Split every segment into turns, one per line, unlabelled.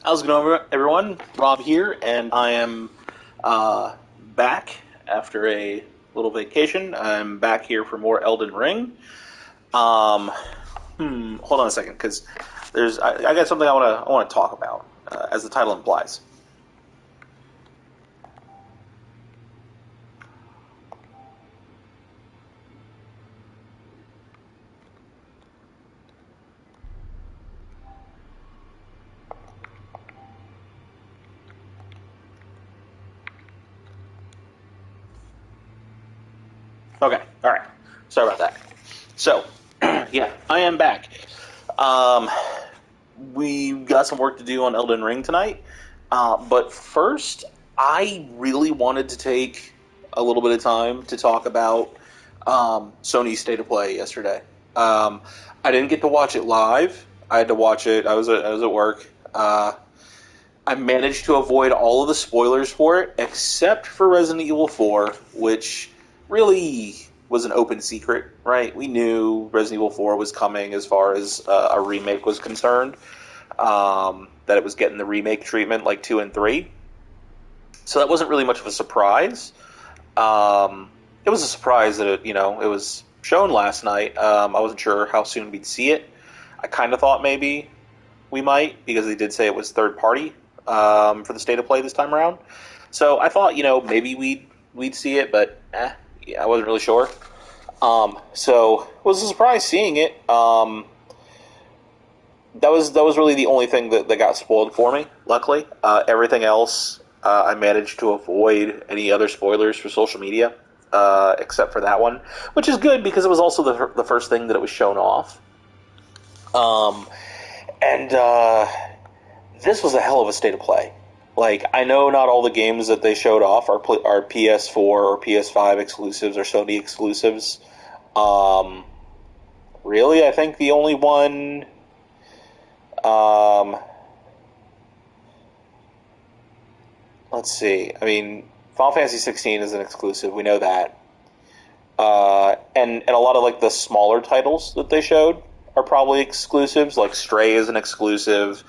How's it going, everyone? Rob here, and I am back after a little vacation. I'm back here for more Elden Ring. Um, Hold on a second, because I got something I want to talk about, as the title implies. Okay, all right. Sorry about that. So, yeah, I am back. Um, we got some work to do on Elden Ring tonight, but first, I really wanted to take a little bit of time to talk about Sony's State of Play yesterday. I didn't get to watch it live. I had to watch it. I was at work. I managed to avoid all of the spoilers for it, except for Resident Evil 4, which really was an open secret, right? We knew Resident Evil 4 was coming as far as a remake was concerned, that it was getting the remake treatment like 2 and 3. So that wasn't really much of a surprise. It was a surprise that it was shown last night. I wasn't sure how soon we'd see it. I kind of thought maybe we might, because they did say it was third party for the State of Play this time around. So I thought, maybe we'd see it, but yeah, I wasn't really sure. So it was a surprise seeing it. That was really the only thing that got spoiled for me. Luckily, everything else I managed to avoid any other spoilers for social media, except for that one, which is good because it was also the first thing that it was shown off. And this was a hell of a State of Play. Like, I know not all the games that they showed off are PS4 or PS5 exclusives or Sony exclusives. Really, I think the only one... let's see. I mean, Final Fantasy 16 is an exclusive. We know that. And a lot of, like, the smaller titles that they showed are probably exclusives. Like, Stray is an exclusive.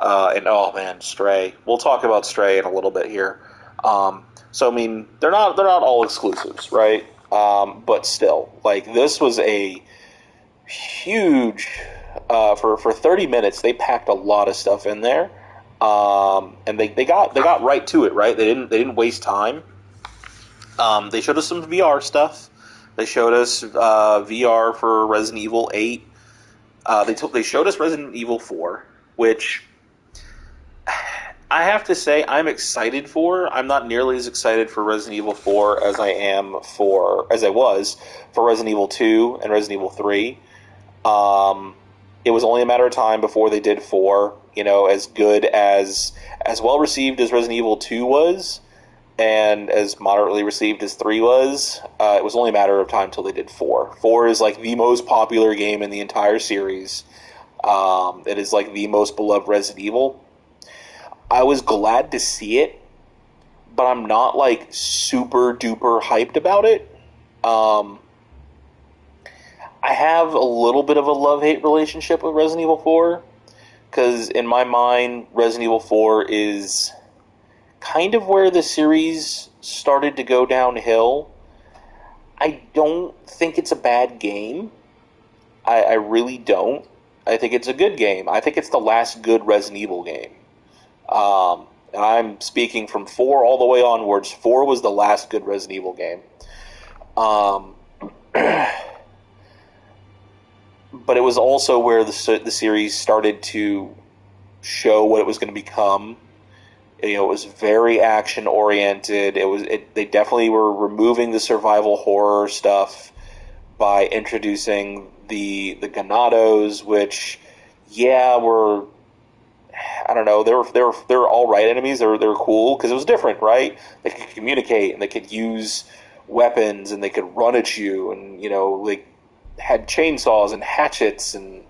And oh man, Stray. We'll talk about Stray in a little bit here. So I mean, they're not all exclusives, right? But still, like, this was a huge for 30 minutes. They packed a lot of stuff in there, and they got right to it. Right? They didn't waste time. They showed us some VR stuff. They showed us VR for Resident Evil 8. They showed us Resident Evil 4, which I have to say I'm excited for. I'm not nearly as excited for Resident Evil 4 as I was for Resident Evil 2 and Resident Evil 3. It was only a matter of time before they did 4. As good as well received as Resident Evil 2 was, and as moderately received as 3 was, it was only a matter of time until they did 4. 4 is like the most popular game in the entire series. It is like the most beloved Resident Evil. I was glad to see it, but I'm not like super duper hyped about it. I have a little bit of a love-hate relationship with Resident Evil 4, because in my mind, Resident Evil 4 is kind of where the series started to go downhill. I don't think it's a bad game. I really don't. I think it's a good game. I think it's the last good Resident Evil game. And I'm speaking from 4 all the way onwards. 4 was the last good Resident Evil game. But it was also where the series started to show what it was going to become. It was very action oriented. They definitely were removing the survival horror stuff by introducing the Ganados, which, yeah, were, I don't know, they were all right enemies. They were cool because it was different, right? They could communicate and they could use weapons and they could run at you, and like had chainsaws and hatchets and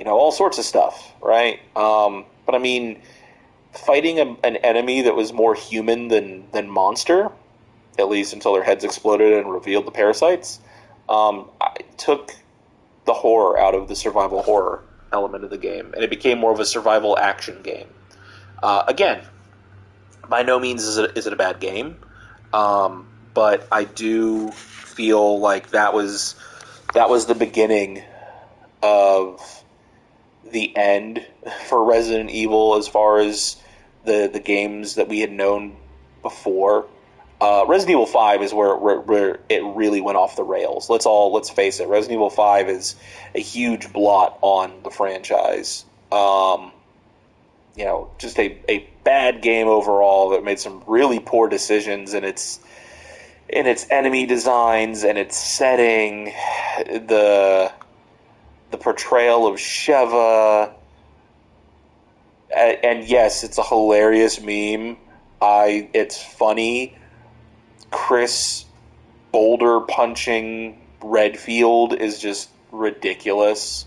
all sorts of stuff, right? But I mean, fighting an enemy that was more human than monster, at least until their heads exploded and revealed the parasites, took the horror out of the survival horror element of the game, and it became more of a survival action game. Again, by no means is it a bad game, but I do feel like that was the beginning of the end for Resident Evil as far as the games that we had known before. Resident Evil 5 is where it really went off the rails. Let's face it. Resident Evil 5 is a huge blot on the franchise. Just a bad game overall that made some really poor decisions in its enemy designs and its setting, the portrayal of Sheva, and yes, it's a hilarious meme. It's funny. Chris boulder punching Redfield is just ridiculous.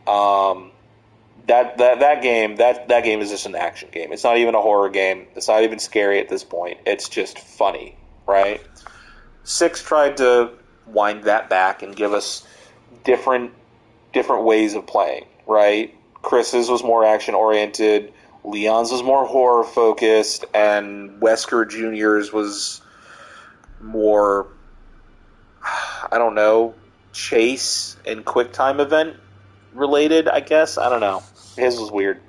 That game is just an action game. It's not even a horror game. It's not even scary at this point. It's just funny, right? 6 tried to wind that back and give us different ways of playing, right? Chris's was more action oriented, Leon's was more horror focused, and Wesker Jr.'s was more, I don't know, chase and quick time event related, I guess. I don't know. His was weird.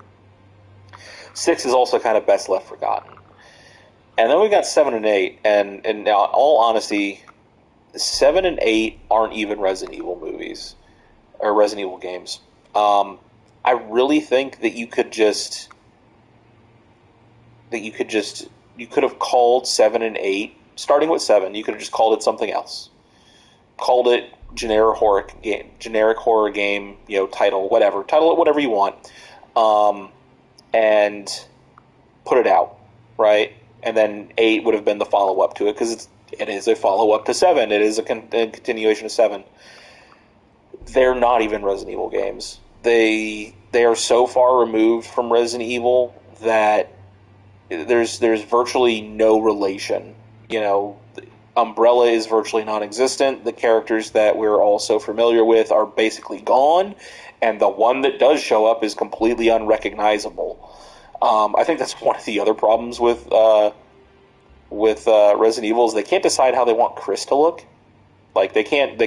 6 is also kind of best left forgotten. And then we got 7 and 8, and in all honesty, 7 and 8 aren't even Resident Evil movies or Resident Evil games. I really think that you could have called 7 and 8, starting with 7, you could have just called it something else. Called it generic horror game, title, whatever. Title it whatever you want. And put it out, right? And then 8 would have been the follow-up to it, because it is a follow-up to 7. It is a continuation of 7. They're not even Resident Evil games. They are so far removed from Resident Evil that there's virtually no relation. Umbrella is virtually non-existent. The characters that we're all so familiar with are basically gone, and the one that does show up is completely unrecognizable. I think that's one of the other problems with Resident Evil is they can't decide how they want Chris to look. Like they can't.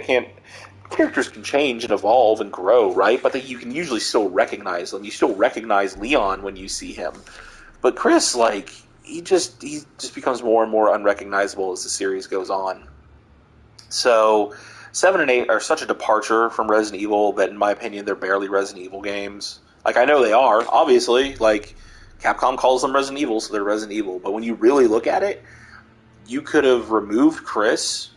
Characters can change and evolve and grow, right? But you can usually still recognize them. You still recognize Leon when you see him, but Chris, he just becomes more and more unrecognizable as the series goes on. So 7 and 8 are such a departure from Resident Evil that, in my opinion, they're barely Resident Evil games. I know they are, obviously. Capcom calls them Resident Evil, so they're Resident Evil. But when you really look at it, you could have removed Chris,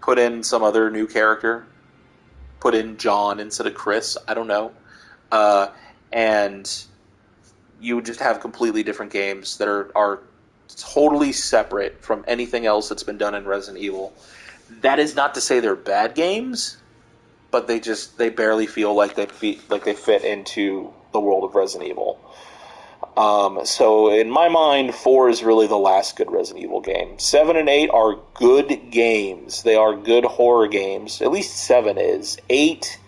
put in some other new character, put in John instead of Chris, I don't know, and you would just have completely different games that are totally separate from anything else that's been done in Resident Evil. That is not to say they're bad games, but they barely feel like they fit into the world of Resident Evil. So in my mind, 4 is really the last good Resident Evil game. 7 and 8 are good games. They are good horror games. At least 7 is. 8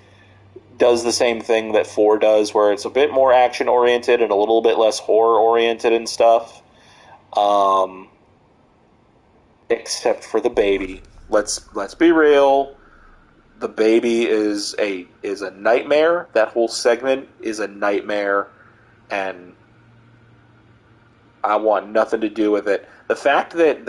does the same thing that 4 does, where it's a bit more action-oriented and a little bit less horror-oriented and stuff. Except for the baby. Let's be real. The baby is a nightmare. That whole segment is a nightmare, and I want nothing to do with it. The fact that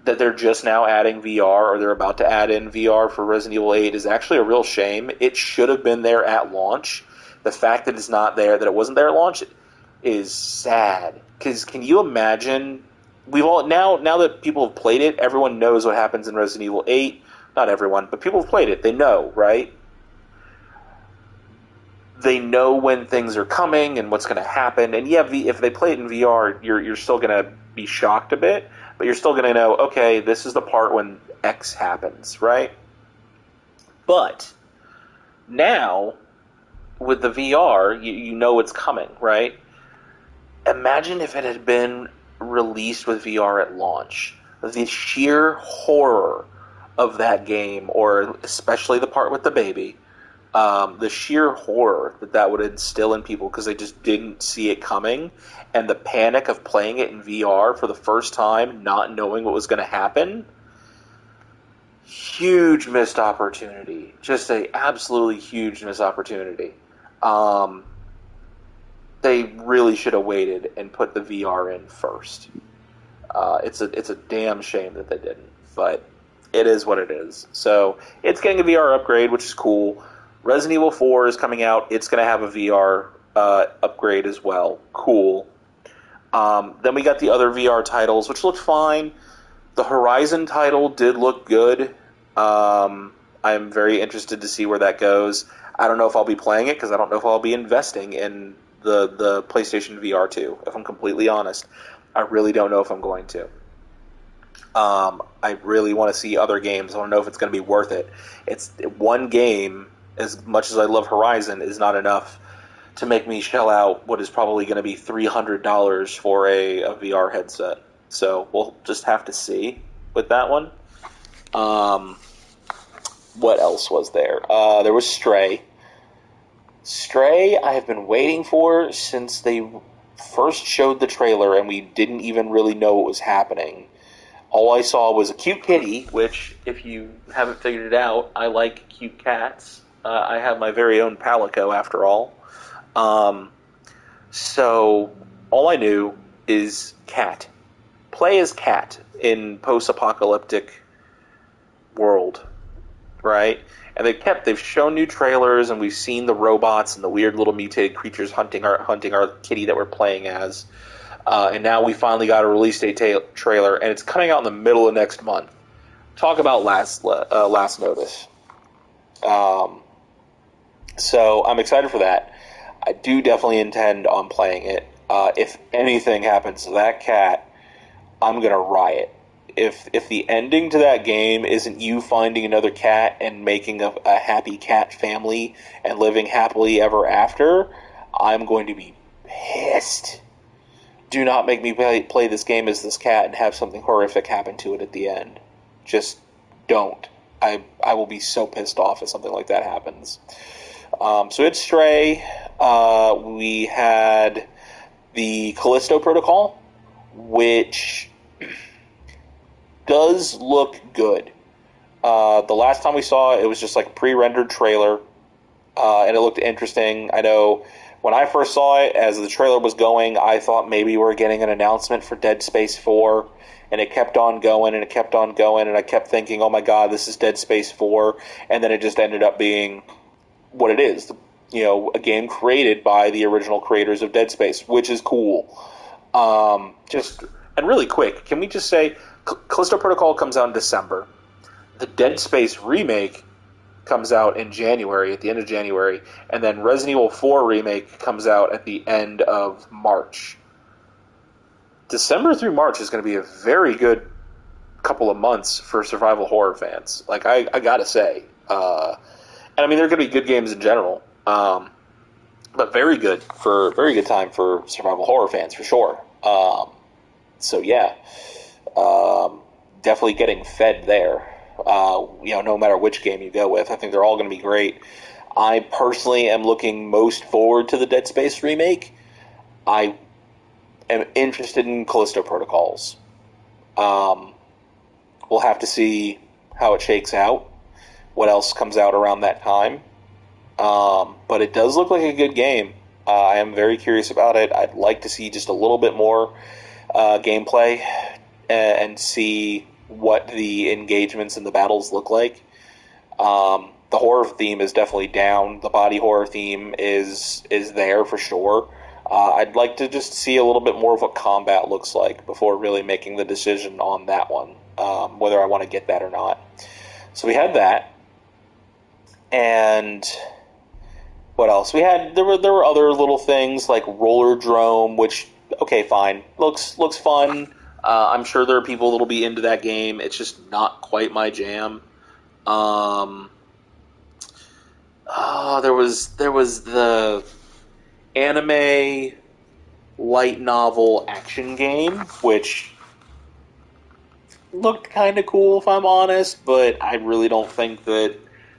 they're just now adding VR, or they're about to add in VR for Resident Evil 8 is actually a real shame. It should have been there at launch. The fact that it's not there, that it wasn't there at launch, is sad. Because can you imagine? Now that people have played it, everyone knows what happens in Resident Evil 8. Not everyone, but people have played it. They know, right? They know when things are coming and what's going to happen. And yeah, if they play it in VR, you're still going to be shocked a bit, but you're still going to know, okay, this is the part when X happens, right? But now, with the VR, you know what's coming, right? Imagine if it had been released with VR at launch. The sheer horror of that game, or especially the part with the baby, the sheer horror that would instill in people because they just didn't see it coming, and the panic of playing it in VR for the first time, not knowing what was going to happen. Huge missed opportunity. Just a absolutely huge missed opportunity. They really should have waited and put the VR in first. It's a damn shame that they didn't, but it is what it is. So it's getting a VR upgrade, which is cool. Resident Evil 4 is coming out. It's going to have a VR upgrade as well. Cool. Then we got the other VR titles, which looked fine. The Horizon title did look good. I'm very interested to see where that goes. I don't know if I'll be playing it because I don't know if I'll be investing in the PlayStation VR 2, if I'm completely honest. I really don't know if I'm going to. I really want to see other games. I want to know if it's going to be worth it. It's one game, as much as I love Horizon, is not enough to make me shell out what is probably going to be $300 for a VR headset. So we'll just have to see with that one. What else was there? There was Stray. Stray, I have been waiting for since they first showed the trailer, and we didn't even really know what was happening. All I saw was a cute kitty, which, if you haven't figured it out, I like cute cats. I have my very own Palico, after all. So, all I knew is cat. Play as cat in post-apocalyptic world, right? And they've shown new trailers, and we've seen the robots and the weird little mutated creatures hunting our kitty that we're playing as. And now we finally got a release date trailer, and it's coming out in the middle of next month. Talk about last notice. So I'm excited for that. I do definitely intend on playing it. If anything happens to that cat, I'm gonna riot. If the ending to that game isn't you finding another cat and making a happy cat family and living happily ever after, I'm going to be pissed. Do not make me play this game as this cat and have something horrific happen to it at the end. Just don't. I will be so pissed off if something like that happens. So it's Stray. We had the Callisto Protocol, which does look good. The last time we saw it, it was just like a pre-rendered trailer, and it looked interesting. I know when I first saw it, as the trailer was going, I thought maybe we were getting an announcement for Dead Space 4, and it kept on going, and it kept on going, and I kept thinking, oh my god, this is Dead Space 4, and then it just ended up being what it is. A game created by the original creators of Dead Space, which is cool. And really quick, can we just say, Callisto Protocol comes out in December. The Dead Space remake comes out in January, at the end of January, and then Resident Evil 4 remake comes out at the end of March. December through March is going to be a very good couple of months for survival horror fans. Like, I gotta say. And I mean, they're going to be good games in general. But very good time for survival horror fans, for sure. So yeah. Definitely getting fed there. No matter which game you go with, I think they're all going to be great. I personally am looking most forward to the Dead Space remake. I am interested in Callisto Protocols. We'll have to see how it shakes out, what else comes out around that time. But it does look like a good game. I am very curious about it. I'd like to see just a little bit more gameplay and see what the engagements and the battles look like. The horror theme is definitely down. The body horror theme is there for sure. I'd like to just see a little bit more of what combat looks like before really making the decision on that one, whether I want to get that or not. So we had that. And what else? There were other little things like Rollerdrome, which, okay, fine. Looks fun. I'm sure there are people that'll be into that game. It's just not quite my jam. There was the anime light novel action game, which looked kind of cool, if I'm honest, but I really don't think that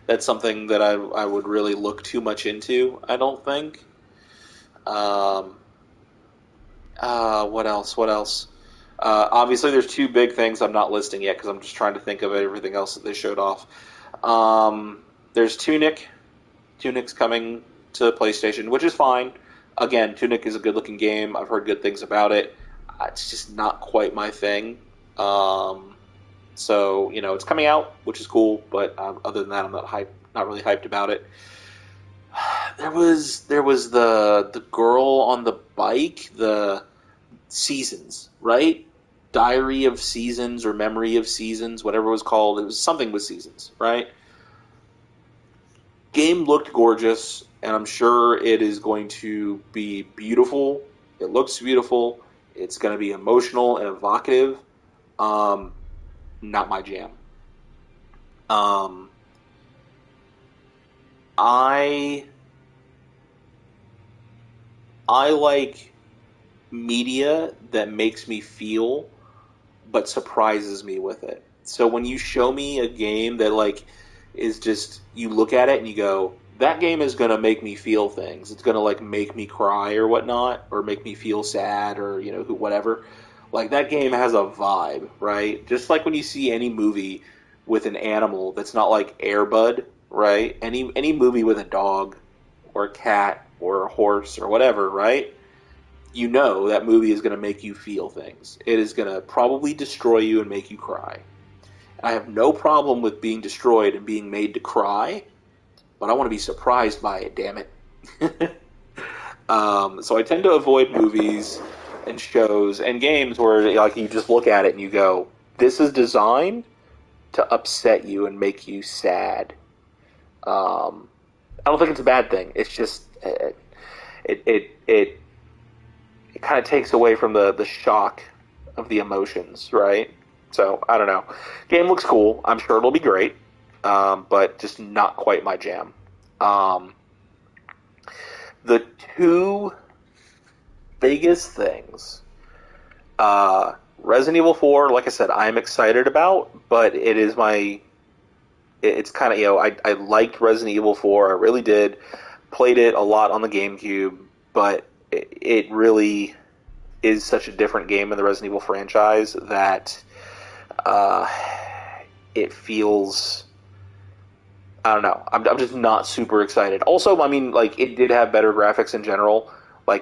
that's something that I would really look too much into. I don't think. Um, what else? What else? Obviously, there's two big things I'm not listing yet because I'm just trying to think of everything else that they showed off. There's Tunic. Tunic's coming to PlayStation, which is fine. Again, Tunic is a good-looking game. I've heard good things about it. It's just not quite my thing. So it's coming out, which is cool. But other than that, I'm not really hyped about it. There was the girl on the bike, the Seasons, right? Diary of Seasons or Memory of Seasons, whatever it was called. It was something with Seasons, right? Game looked gorgeous, and I'm sure it is going to be beautiful. It looks beautiful. It's going to be emotional and evocative. Not my jam. Um, I I like media that makes me feel but surprises me with it. So when you show me a game that is just you look at it and you go, that game is gonna make me feel things. It's gonna make me cry or whatnot, or make me feel sad or whatever. Like that game has a vibe, right? Just like when you see any movie with an animal that's not like Air Bud, right? Any movie with a dog or a cat or a horse or whatever, right? You know that movie is going to make you feel things. It is going to probably destroy you and make you cry. I have no problem with being destroyed and being made to cry, but I want to be surprised by it, damn it. So I tend to avoid movies and shows and games where you just look at it and you go, this is designed to upset you and make you sad. I don't think it's a bad thing. It's just it kind of takes away from the shock of the emotions, right? So I don't know. Game looks cool. I'm sure it'll be great, but just not quite my jam. The two biggest things, Resident Evil 4, like I said, I'm excited about, but it's kind of, I liked Resident Evil 4, I really did. Played it a lot on the GameCube, but it really is such a different game in the Resident Evil franchise that it feels, I don't know, I'm just not super excited. Also, I mean, it did have better graphics in general.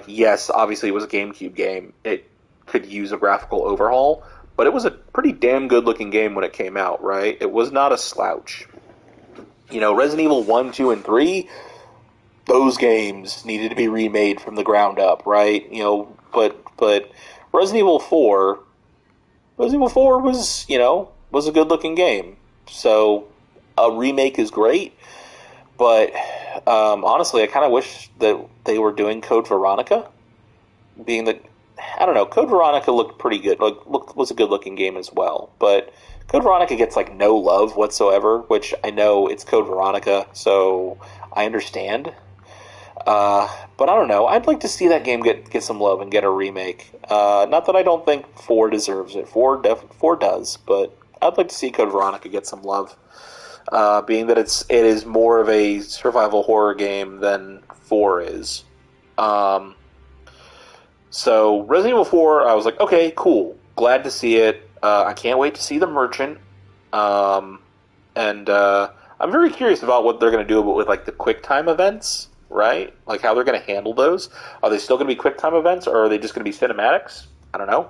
Yes, obviously it was a GameCube game. It could use a graphical overhaul, but it was a pretty damn good looking game when it came out, right? It was not a slouch. Resident Evil 1, 2, and 3, those games needed to be remade from the ground up, right? But Resident Evil 4 was a good looking game. So a remake is great, but honestly, I kind of wish that they were doing Code Veronica, being that, I don't know, Code Veronica looked pretty good. Was a good looking game as well, but Code Veronica gets no love whatsoever, which I know it's Code Veronica, so I understand. But I don't know. I'd like to see that game get some love and get a remake. Not that I don't think 4 deserves it. 4 does, but I'd like to see Code Veronica get some love. Being that it is more of a survival horror game than 4 is. So Resident Evil 4, I was like, okay, cool. Glad to see it. I can't wait to see the merchant. And I'm very curious about what they're going to do with the QuickTime events, right? How they're going to handle those. Are they still going to be QuickTime events, or are they just going to be cinematics? I don't know.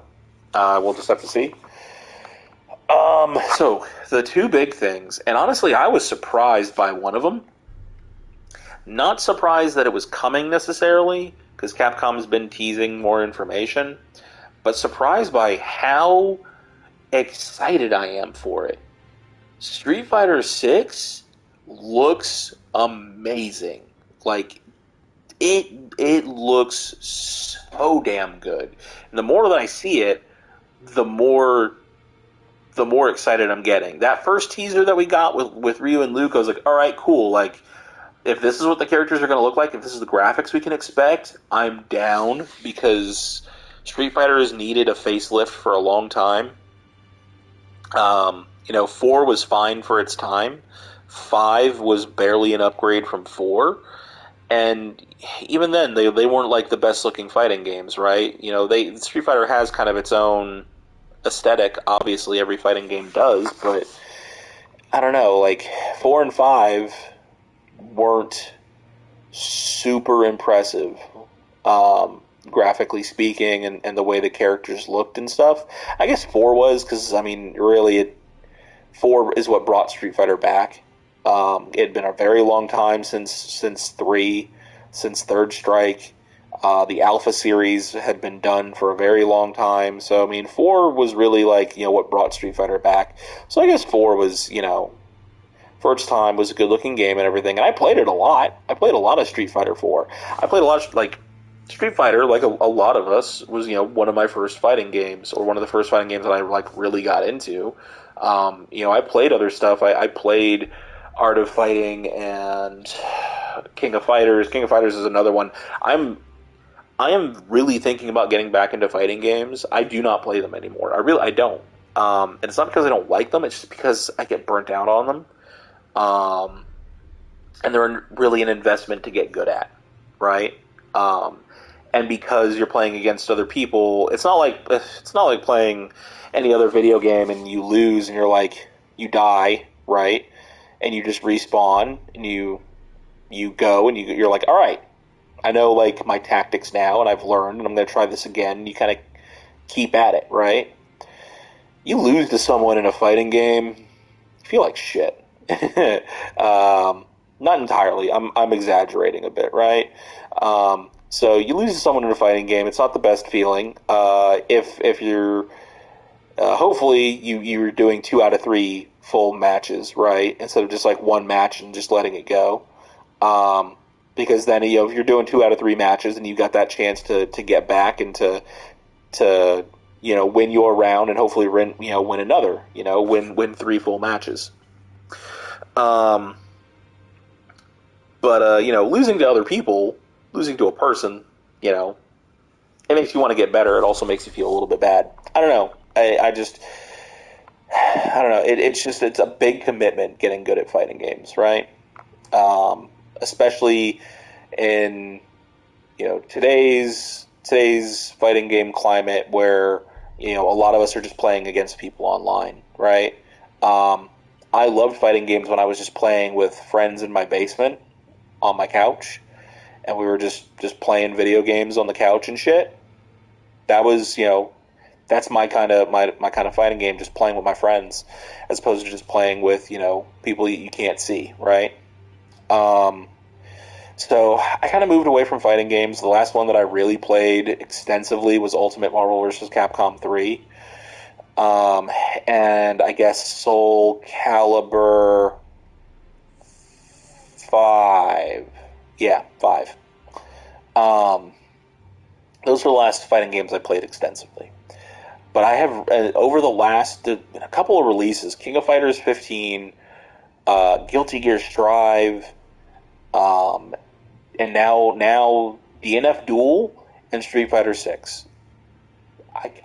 We'll just have to see. So the two big things, and honestly, I was surprised by one of them. Not surprised that it was coming necessarily, because Capcom's been teasing more information, but surprised by how excited I am for it. Street Fighter 6 looks amazing. It looks so damn good. And the more that I see it, the more excited I'm getting. That first teaser that we got with Ryu and Luke, I was like, all right, cool. If this is what the characters are going to look like, if this is the graphics we can expect, I'm down, because Street Fighter has needed a facelift for a long time. 4 was fine for its time, 5 was barely an upgrade from 4, and even then, they weren't like the best looking fighting games, right? You know, Street Fighter has kind of its own aesthetic. Obviously, every fighting game does, but I don't know. Like 4 and 5 weren't super impressive, graphically speaking, and the way the characters looked and stuff. I guess 4 was because I mean, really, 4 is what brought Street Fighter back. It had been a very long time since 3, since Third Strike. The Alpha series had been done for a very long time. So, I mean, 4 was really like, what brought Street Fighter back. So I guess 4 was, for its time, was a good-looking game and everything. And I played it a lot. I played a lot of Street Fighter 4. I played a lot of, Street Fighter, like a lot of us, was, one of my first fighting games, or one of the first fighting games that I, really got into. I played other stuff. I played Art of Fighting and King of Fighters. King of Fighters is another one. I am really thinking about getting back into fighting games. I do not play them anymore. I don't. And it's not because I don't like them. It's just because I get burnt out on them. And they're really an investment to get good at, right? And because you're playing against other people, it's not like playing any other video game and you lose and you die, right? And you just respawn and you go and you're like, all right, I know my tactics now and I've learned and I'm going to try this again. And you kind of keep at it, right? You lose to someone in a fighting game, you feel like shit. Not entirely. I'm exaggerating a bit, right? So you lose to someone in a fighting game. It's not the best feeling. If you're hopefully you're doing 2 out of 3 full matches, right? Instead of just one match and just letting it go. Because then if you're doing 2 out of 3 matches and you got that chance to get back and to win your round and hopefully win another, win 3 full matches. But losing to other people, losing to a person, it makes you want to get better. It also makes you feel a little bit bad. I don't know. I don't know. It's a big commitment getting good at fighting games, right? Especially in today's fighting game climate where a lot of us are just playing against people online, right? I loved fighting games when I was just playing with friends in my basement on my couch, and we were just playing video games on the couch and shit. That was that's my kind of fighting game, just playing with my friends, as opposed to just playing with people you can't see, right? So I kind of moved away from fighting games. The last one that I really played extensively was Ultimate Marvel vs. Capcom 3. And I guess Soul Calibur 5. Yeah, 5. Those were the last fighting games I played extensively. But I have, over the last a couple of releases, King of Fighters 15, Guilty Gear Strive, and now DNF Duel and Street Fighter 6.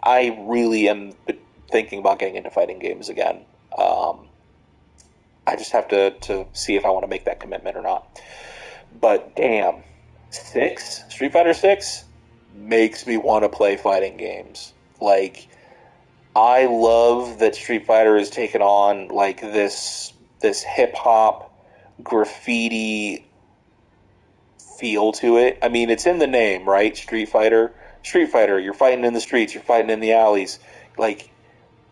I really am thinking about getting into fighting games again. I just have to see if I want to make that commitment or not. But damn, Street Fighter 6 makes me want to play fighting games. I love that Street Fighter has taken on this hip hop graffiti feel to it. I mean, it's in the name, right? Street Fighter. You're fighting in the streets. You're fighting in the alleys.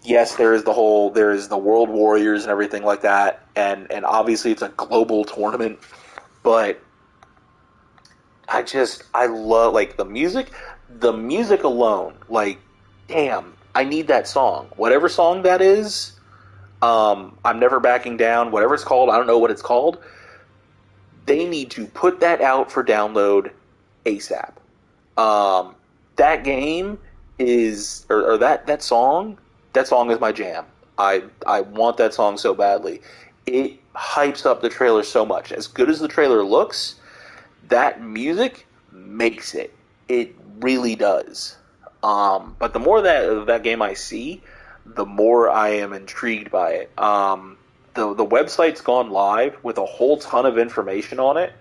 Yes, there's the World Warriors and everything like that, and obviously it's a global tournament, but I love the music. The music alone, damn, I need that song. Whatever song that is, I'm Never Backing Down, whatever it's called, I don't know what it's called. They need to put that out for download ASAP. That game is, or that song is my jam. I want that song so badly. It hypes up the trailer so much. As good as the trailer looks, that music makes it. It really does. But the more that game I see, the more I am intrigued by it. the website's gone live with a whole ton of information on it.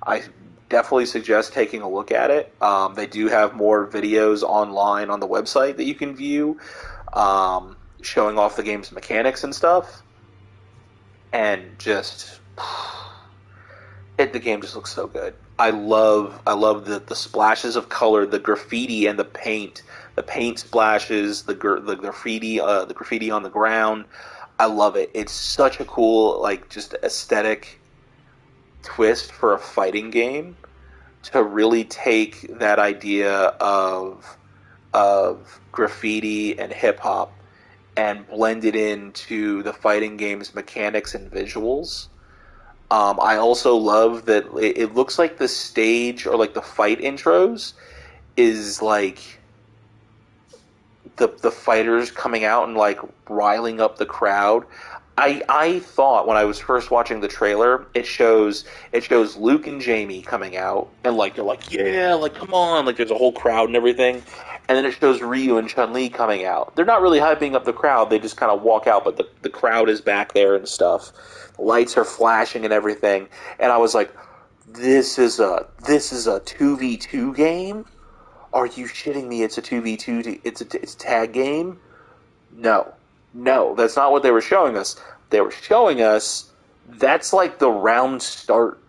I definitely suggest taking a look at it. They do have more videos online on the website that you can view, showing off the game's mechanics and stuff. And just the game just looks so good. I love the splashes of color, the graffiti and the paint splashes, the graffiti on the ground. I love it. It's such a cool, like, just aesthetic twist for a fighting game to really take that idea of graffiti and hip hop and blend it into the fighting game's mechanics and visuals. I also love that it looks like the stage or like the fight intros is like the fighters coming out and like riling up the crowd. I thought when I was first watching the trailer, it shows Luke and Jamie coming out and like they're like, yeah, like come on, like there's a whole crowd and everything. And then it shows Ryu and Chun-Li coming out. They're not really hyping up the crowd, they just kind of walk out, but the crowd is back there and stuff. The lights are flashing and everything. And I was like, this is a 2v2 game? Are you shitting me? It's a 2v2, it's a tag game? No, that's not what they were showing us. They were showing us that's like the round start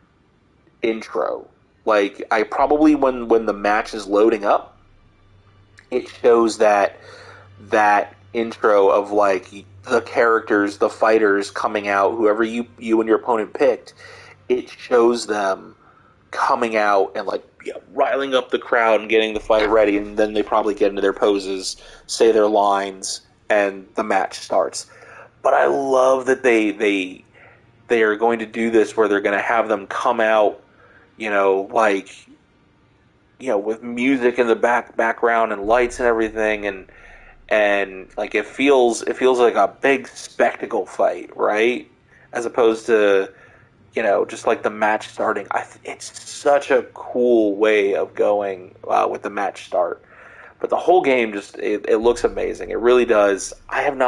intro. Like, I probably, when the match is loading up, it shows that intro of like the characters, the fighters coming out, whoever you and your opponent picked. It shows them coming out and like riling up the crowd and getting the fight ready, and then they probably get into their poses, say their lines, and the match starts. But I love that they are going to do this where they're going to have them come out, like, with music in the background and lights and everything, and like it feels like a big spectacle fight, right? As opposed to just like the match starting. It's such a cool way of going with the match start. But the whole game it looks amazing. It really does. I haven't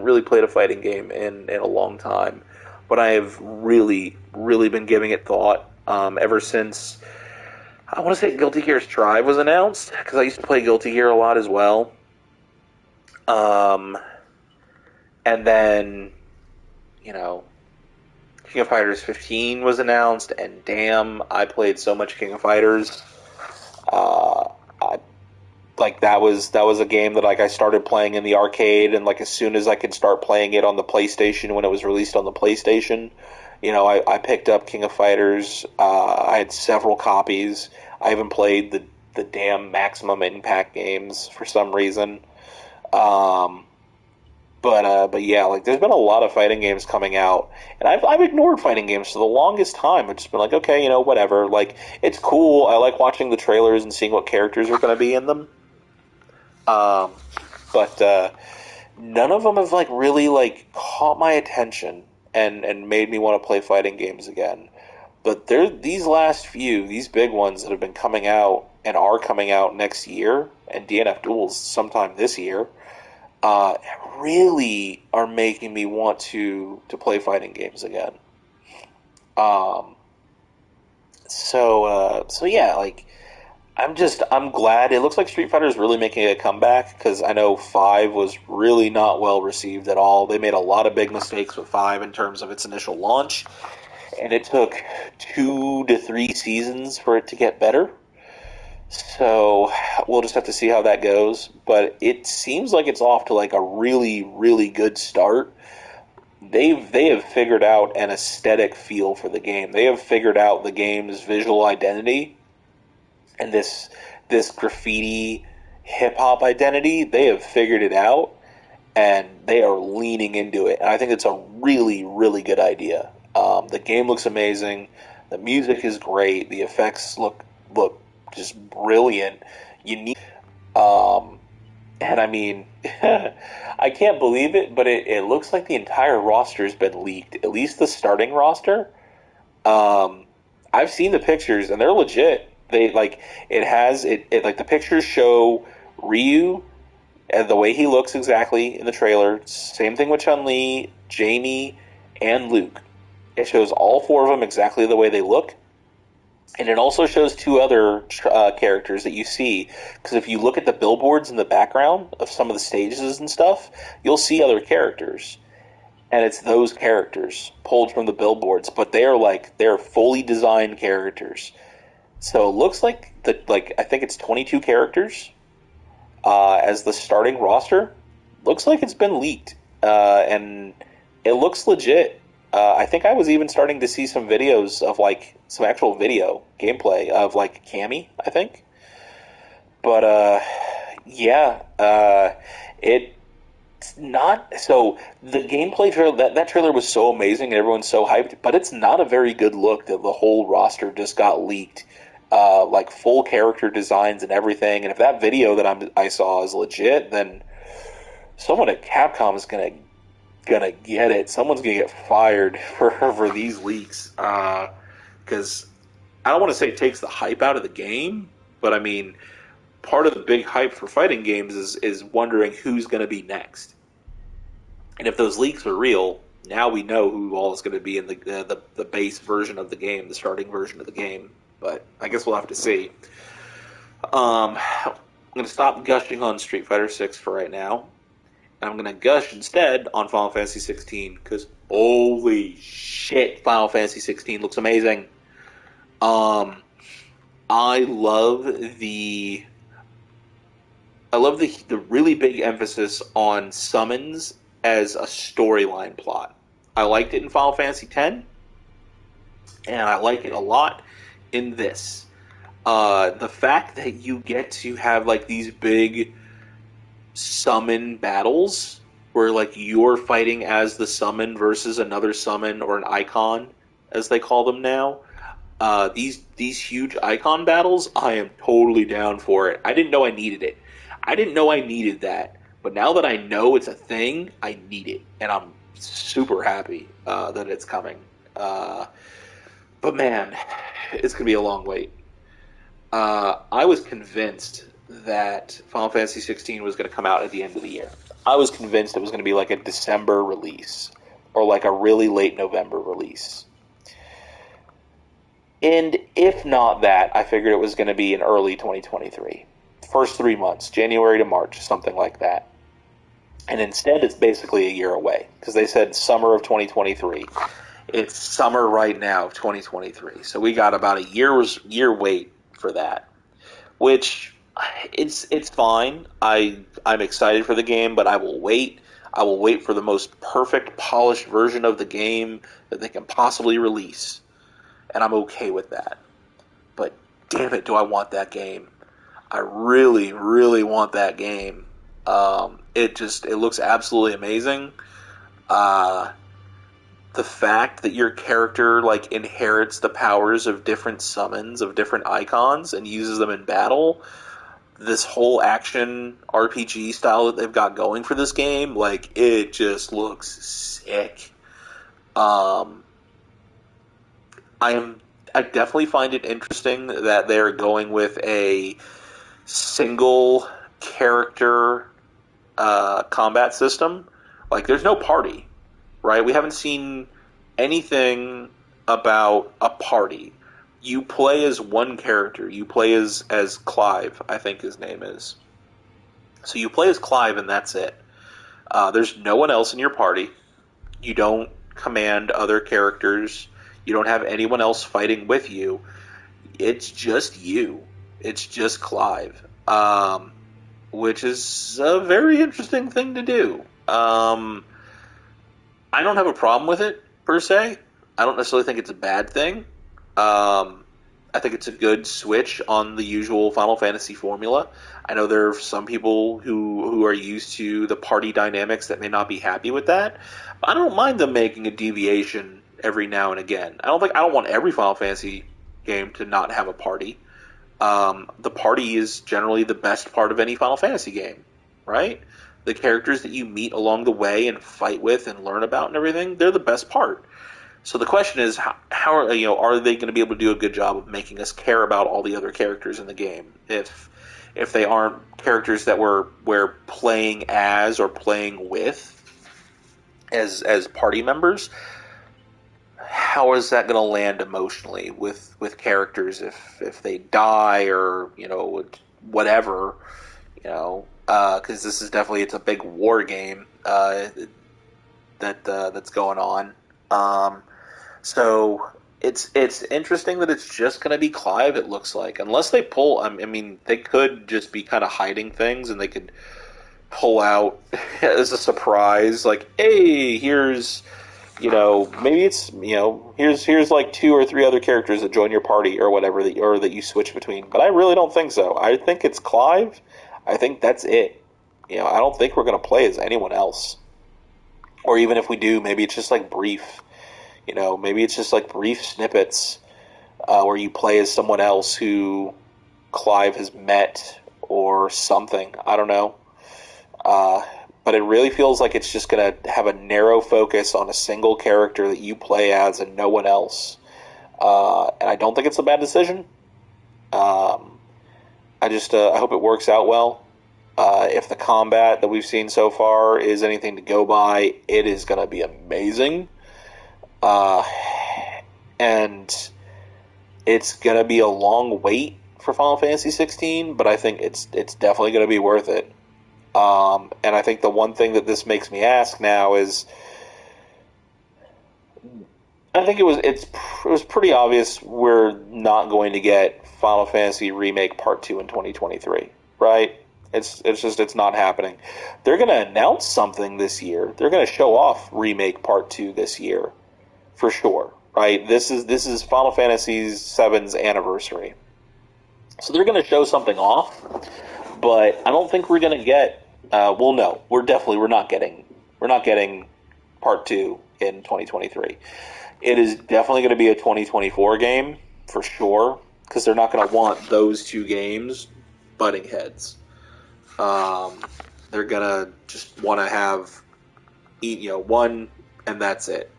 really played a fighting game in a long time, but I have really, really been giving it thought ever since, I want to say, Guilty Gear Strive was announced, because I used to play Guilty Gear a lot as well. And then, King of Fighters 15 was announced, and damn, I played so much King of Fighters. That was a game that I started playing in the arcade, and as soon as I could start playing it on the PlayStation when it was released on the PlayStation, I picked up King of Fighters. I had several copies. I haven't played the damn Maximum Impact games for some reason. But yeah, there's been a lot of fighting games coming out, and I've ignored fighting games for the longest time. I've just been like, okay, whatever. It's cool. I like watching the trailers and seeing what characters are going to be in them. But none of them have really caught my attention and made me want to play fighting games again. But these last few, these big ones that have been coming out and are coming out next year, and DNF Duels sometime this year, really are making me want to play fighting games again. So yeah, I'm glad. It looks like Street Fighter is really making a comeback, because I know 5 was really not well received at all. They made a lot of big mistakes with 5 in terms of its initial launch, and it took 2 to 3 seasons for it to get better. So we'll just have to see how that goes. But it seems like it's off to a really, really good start. They have figured out an aesthetic feel for the game. They have figured out the game's visual identity. And this graffiti hip-hop identity, they have figured it out, and they are leaning into it. And I think it's a really, really good idea. The game looks amazing. The music is great. The effects look just brilliant. And I mean, I can't believe it, but it looks like the entire roster has been leaked. At least the starting roster. I've seen the pictures, and they're legit. They the pictures show Ryu and the way he looks exactly in the trailer. Same thing with Chun-Li, Jamie, and Luke. It shows all 4 of them exactly the way they look. And it also shows 2 other characters that you see. Because if you look at the billboards in the background of some of the stages and stuff, you'll see other characters. And it's those characters pulled from the billboards. But they're fully designed characters. So it looks like, I think it's 22 characters as the starting roster. Looks like it's been leaked. And it looks legit. I think I was even starting to see some videos of, some actual video gameplay of, Cammy, I think. But, yeah, it's not... So, the gameplay trailer, that trailer was so amazing and everyone's so hyped, but it's not a very good look that the whole roster just got leaked. Full character designs and everything, and if that video that I saw is legit, then someone at Capcom is gonna get it. Someone's gonna get fired for these leaks, because I don't want to say it takes the hype out of the game, but I mean, part of the big hype for fighting games is wondering who's going to be next. And if those leaks are real, now we know who all is going to be in the base version of the game, the starting version of the game. But I guess we'll have to see. I'm going to stop gushing on Street Fighter 6 for right now. And I'm going to gush instead on Final Fantasy 16, because holy shit, Final Fantasy 16 looks amazing. I love the really big emphasis on summons as a storyline plot. I liked it in Final Fantasy X, and I like it a lot in this. The fact that you get to have these big summon battles where you're fighting as the summon versus another summon or an icon, as they call them now. These huge icon battles, I am totally down for it. I didn't know I needed it. I didn't know I needed that. But now that I know it's a thing, I need it. And I'm super happy that it's coming. But man, it's going to be a long wait. I was convinced that Final Fantasy 16 was going to come out at the end of the year. I was convinced it was going to be a December release or a really late November release. And if not that, I figured it was going to be in early 2023. First 3 months, January to March, something like that. And instead, it's basically a year away, because they said summer of 2023. It's summer right now of 2023. So we got about a year wait for that, which it's fine. I'm excited for the game, but I will wait. I will wait for the most perfect, polished version of the game that they can possibly release. And I'm okay with that. But damn it, do I want that game. I really, really want that game. It looks absolutely amazing. The fact that your character inherits the powers of different summons, of different icons, and uses them in battle. This whole action RPG style that they've got going for this game, it just looks sick. I definitely find it interesting that they're going with a single character combat system. There's no party, right? We haven't seen anything about a party. You play as one character. You play as Clive, I think his name is. So you play as Clive, and that's it. There's no one else in your party. You don't command other characters. You don't have anyone else fighting with you. It's just you. It's just Clive. Which is a very interesting thing to do. I don't have a problem with it, per se. I don't necessarily think it's a bad thing. I think it's a good switch on the usual Final Fantasy formula. I know there are some people who are used to the party dynamics that may not be happy with that. But I don't mind them making a deviation every now and again. I don't want every Final Fantasy game to not have a party. The party is generally the best part of any Final Fantasy game, right? The characters that you meet along the way and fight with and learn about and everything, they're the best part. So the question is, how are they going to be able to do a good job of making us care about all the other characters in the game if they aren't characters that we're playing as or playing with as party members? how is that going to land emotionally with characters if they die or whatever, because this is definitely, it's a big war game that's going on. So it's interesting that it's just going to be Clive. It looks like, unless they pull. I mean, they could just be kind of hiding things, and they could pull out as a surprise, like, hey, here's, maybe it's, here's like 2 or 3 other characters that join your party or whatever, that you switch between. But I really don't think so. I think it's Clive. I think that's it. I don't think we're going to play as anyone else. Or even if we do, maybe it's just like brief. Maybe it's just like brief snippets where you play as someone else who Clive has met or something. I don't know. But it really feels like it's just going to have a narrow focus on a single character that you play as and no one else. And I don't think it's a bad decision. I hope it works out well. If the combat that we've seen so far is anything to go by, it is going to be amazing. And it's going to be a long wait for Final Fantasy 16, but I think it's definitely going to be worth it. And I think the one thing that this makes me ask now is, I think it was pretty obvious we're not going to get Final Fantasy Remake Part 2 in 2023, right? It's not happening. They're going to announce something this year. They're going to show off Remake Part 2 this year, for sure, right? This is Final Fantasy VII's anniversary. So they're going to show something off, but I don't think we're going to get. No, we're not getting Part 2 in 2023. It is definitely going to be a 2024 game for sure, because they're not going to want those 2 games butting heads. They're going to just want to have one, and that's it.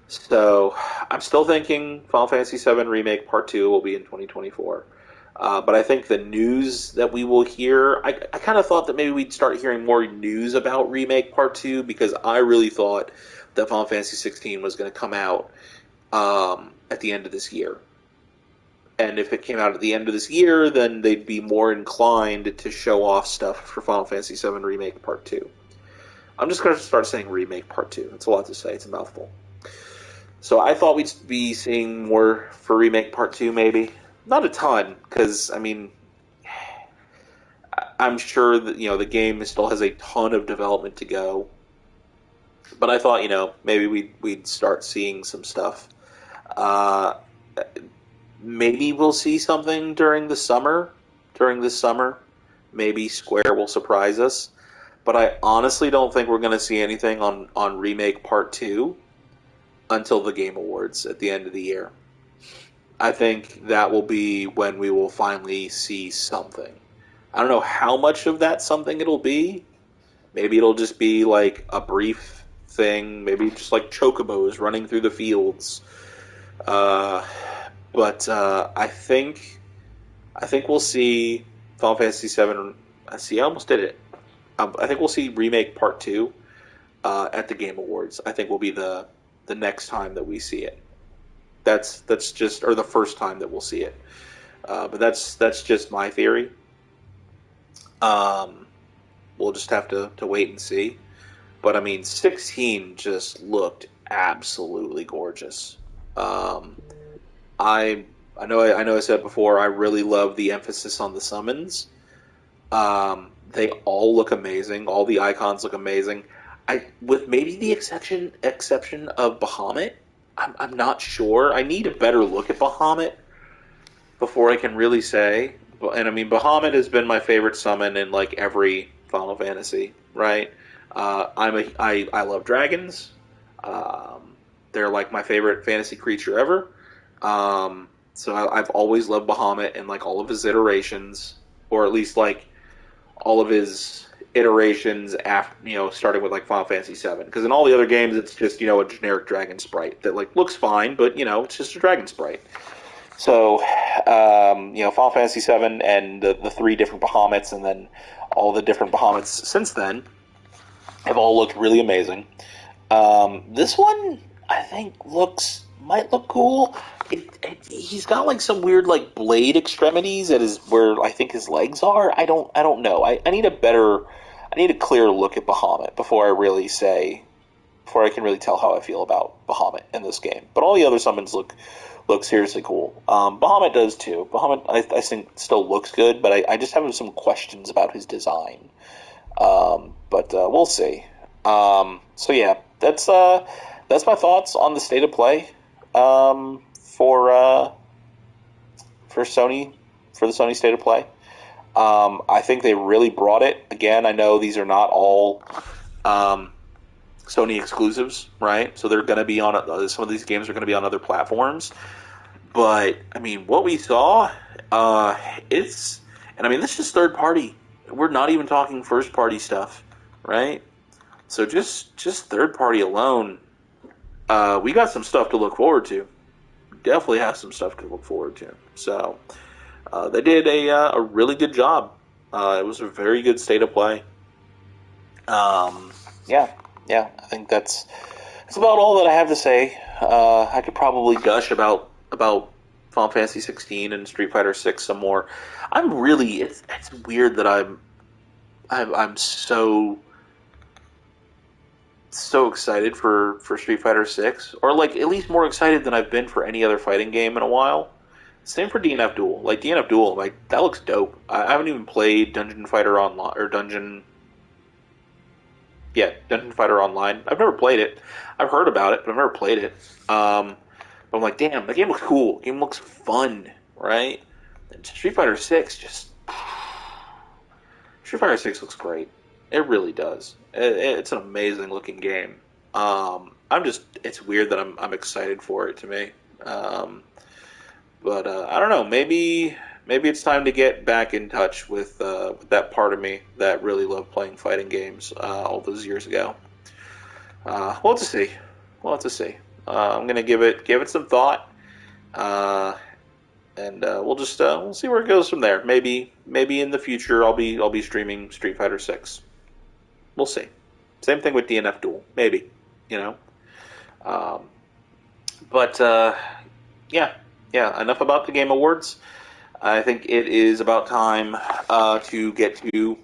So I'm still thinking Final Fantasy VII Remake Part 2 will be in 2024. But I think the news that we will hear, I kind of thought that maybe we'd start hearing more news about Remake Part 2, because I really thought that Final Fantasy 16 was going to come out at the end of this year. And if it came out at the end of this year, then they'd be more inclined to show off stuff for Final Fantasy VII Remake Part 2. I'm just going to start saying Remake Part 2. It's a lot to say. It's a mouthful. So I thought we'd be seeing more for Remake Part 2, maybe. Not a ton, because, I mean, I'm sure that, the game still has a ton of development to go. But I thought, maybe we'd start seeing some stuff. Maybe we'll see something during this summer. Maybe Square will surprise us. But I honestly don't think we're going to see anything on Remake Part 2 until the Game Awards at the end of the year. I think that will be when we will finally see something. I don't know how much of that something it'll be. Maybe it'll just be like a brief thing. Maybe just like chocobos running through the fields. But I think we'll see Final Fantasy VII. I almost did it. I think we'll see Remake Part 2 at the Game Awards. I think will be the next time that we see it. That's just, or the first time that we'll see it. But that's just my theory. We'll just have to wait and see. But I mean, 16 just looked absolutely gorgeous. I know I said before, I really love the emphasis on the summons. They all look amazing. All the icons look amazing. With maybe the exception of Bahamut. I'm not sure. I need a better look at Bahamut before I can really say. And I mean, Bahamut has been my favorite summon in like every Final Fantasy, right? I love dragons. They're like my favorite fantasy creature ever. So I've always loved Bahamut and like all of his iterations, or at least like all of his iterations after, starting with like Final Fantasy VII. Because in all the other games, it's just, a generic dragon sprite that like looks fine, but it's just a dragon sprite. So, Final Fantasy VII and the 3 different Bahamuts, and then all the different Bahamuts since then have all looked really amazing. This one, I think might look cool. He's got like some weird like blade extremities at his where I think his legs are. I don't know. I need I need a clear look at Bahamut before I can really tell how I feel about Bahamut in this game. But all the other summons look seriously cool. Bahamut does too. Bahamut I think still looks good, but I just have some questions about his design. But we'll see. So yeah, that's my thoughts on the state of play for Sony for the Sony state of play. I think they really brought it. Again, I know these are not all Sony exclusives, right? So they're going to be on some of these games are going to be on other platforms. But I mean, what we saw, this is third party. We're not even talking first party stuff, right? So just third party alone, we got some stuff to look forward to. Definitely have some stuff to look forward to. So they did a really good job. It was a very good state of play. Yeah, I think that's about all that I have to say. I could probably gush about Final Fantasy 16 and Street Fighter 6 some more. I'm really it's weird that I'm so excited for Street Fighter 6, or like at least more excited than I've been for any other fighting game in a while. Same for DNF Duel. Like DNF Duel, like that looks dope. I haven't even played Dungeon Fighter Online or Dungeon Fighter Online. I've never played it. I've heard about it, but I've never played it. But I'm like, damn, the game looks cool. The game looks fun, right? And Street Fighter 6 Street Fighter 6 looks great. It really does. It's an amazing looking game. It's weird that I'm excited for it to me. But I don't know. Maybe it's time to get back in touch with that part of me that really loved playing fighting games all those years ago. We'll have to see. I'm gonna give it some thought, and we'll see where it goes from there. Maybe in the future I'll be streaming Street Fighter 6. We'll see. Same thing with DNF Duel. Maybe, you know. But yeah. Enough about the Game Awards. I think it is about time to get to